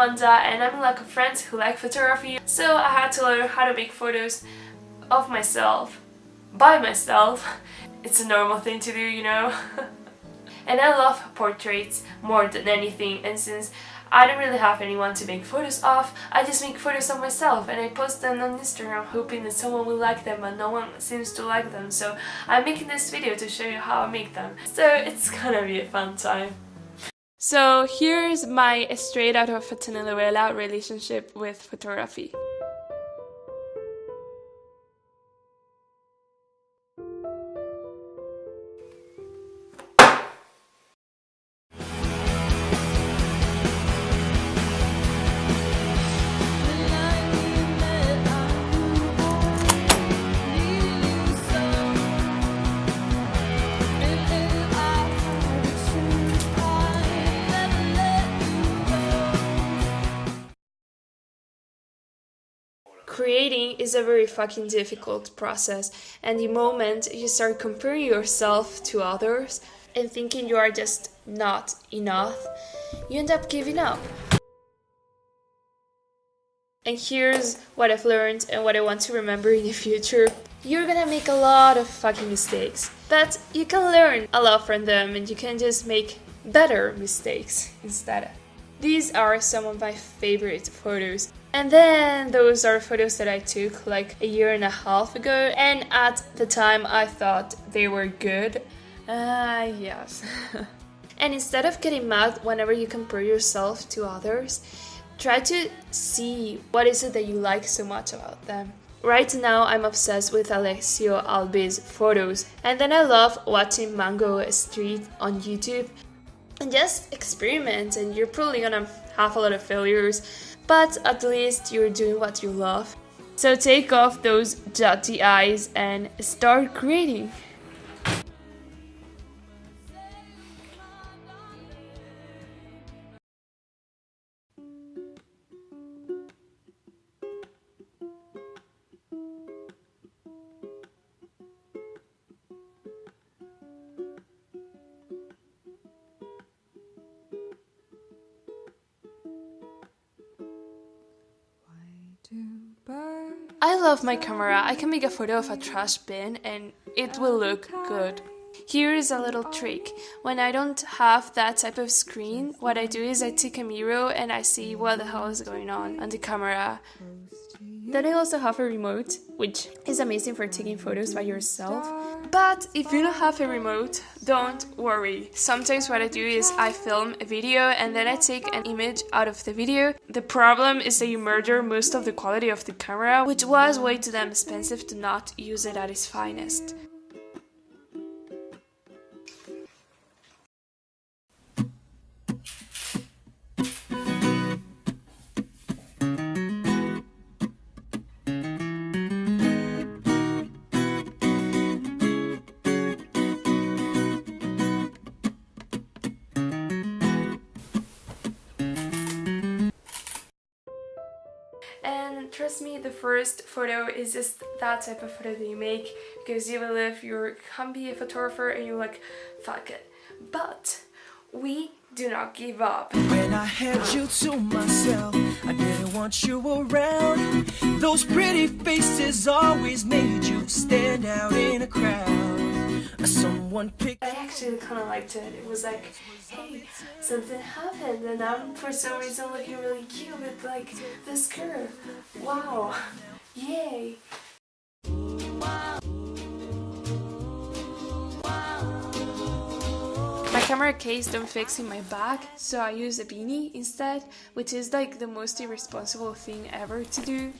Amanda and I'm like a friend who like photography, so I had to learn how to make photos of myself, by myself. It's a normal thing to do, you know. And I love portraits more than anything, and since I don't really have anyone to make photos of, I just make photos of myself and I post them on Instagram hoping that someone will like them, but no one seems to like them, so I'm making this video to show you how I make them. So it's gonna be a fun time. So here's my straight out of a telenovela relationship with photography. Creating is a very fucking difficult process, and the moment you start comparing yourself to others and thinking you are just not enough, you end up giving up. And here's what I've learned and what I want to remember in the future. You're gonna make a lot of fucking mistakes, but you can learn a lot from them and you can just make better mistakes instead. These are some of my favorite photos. And then those are photos that I took like a year and a half ago, and at the time I thought they were good. Yes. And instead of getting mad whenever you compare yourself to others, try to see what is it that you like so much about them. Right now I'm obsessed with Alessio Albi's photos, and then I love watching Mango Street on YouTube. And just experiment, and you're probably gonna have a lot of failures, but at least you're doing what you love. So take off those judgy eyes and start creating. I love my camera. I can make a photo of a trash bin and it will look good. Here is a little trick. When I don't have that type of screen, what I do is I take a mirror and I see what the hell is going on the camera. Then I also have a remote, which is amazing for taking photos by yourself. But if you don't have a remote, don't worry. Sometimes what I do is I film a video and then I take an image out of the video. The problem is that you murder most of the quality of the camera, which was way too damn expensive to not use it at its finest. And trust me, the first photo is just that type of photo that you make because you believe you can be a photographer and you're like, fuck it. But we do not give up. When I had you to myself, I didn't want you around. Those pretty faces always made you stand out in a crowd. Someone picked. I actually kind of liked it. It was like, hey, something happened and I'm for some reason looking really cute with like this curve. Wow, yay. My camera case don't fix in my back, so I use a beanie instead, which is like the most irresponsible thing ever to do.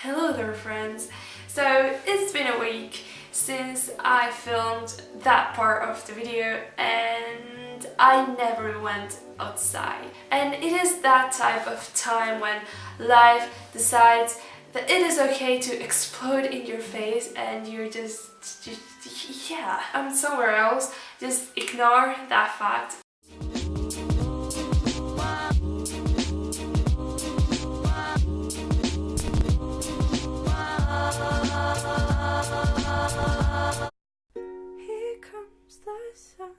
Hello there friends! So it's been a week since I filmed that part of the video and I never went outside. And it is that type of time when life decides that it is okay to explode in your face and you're just yeah, I'm somewhere else. Just ignore that fact. Here comes the sun.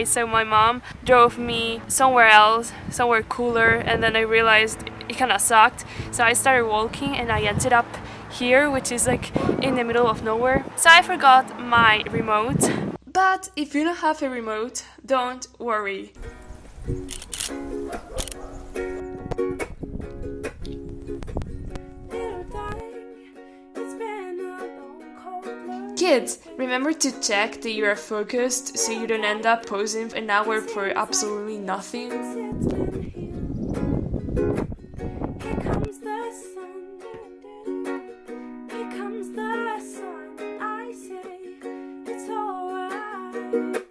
So my mom drove me somewhere else, somewhere cooler, and then I realized it kind of sucked. So I started walking and I ended up here, which is like in the middle of nowhere. So I forgot my remote. But if you don't have a remote, don't worry. Kids, remember to check that you are focused so you don't end up posing an hour for absolutely nothing. Here comes the sun. Here comes the sun. I say it's alright.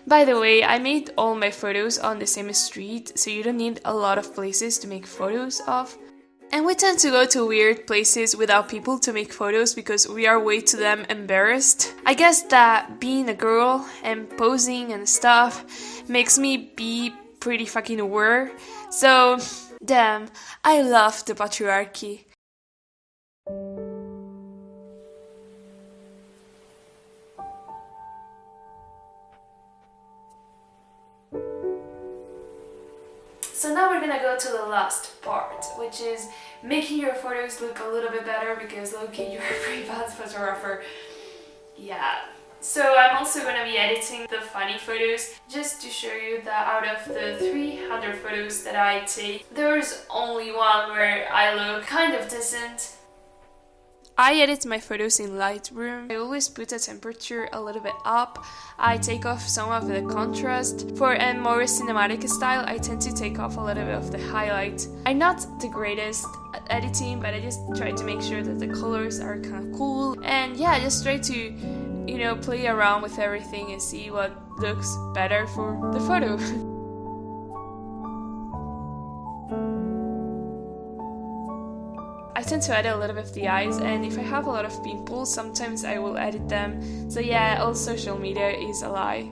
By the way, I made all my photos on the same street, so you don't need a lot of places to make photos of. And we tend to go to weird places without people to make photos because we are way too damn embarrassed. I guess that being a girl and posing and stuff makes me be pretty fucking aware. So, damn, I love the patriarchy. So now we're gonna go to the last part, which is making your photos look a little bit better because low-key you're a pretty bad photographer. Yeah. So I'm also gonna be editing the funny photos just to show you that out of the 300 photos that I take, there's only one where I look kind of decent. I edit my photos in Lightroom. I always put the temperature a little bit up. I take off some of the contrast. For a more cinematic style, I tend to take off a little bit of the highlight. I'm not the greatest at editing, but I just try to make sure that the colors are kind of cool. And yeah, I just try to, play around with everything and see what looks better for the photo. I tend to edit a little bit of the eyes, and if I have a lot of pimples, sometimes I will edit them. So yeah, all social media is a lie.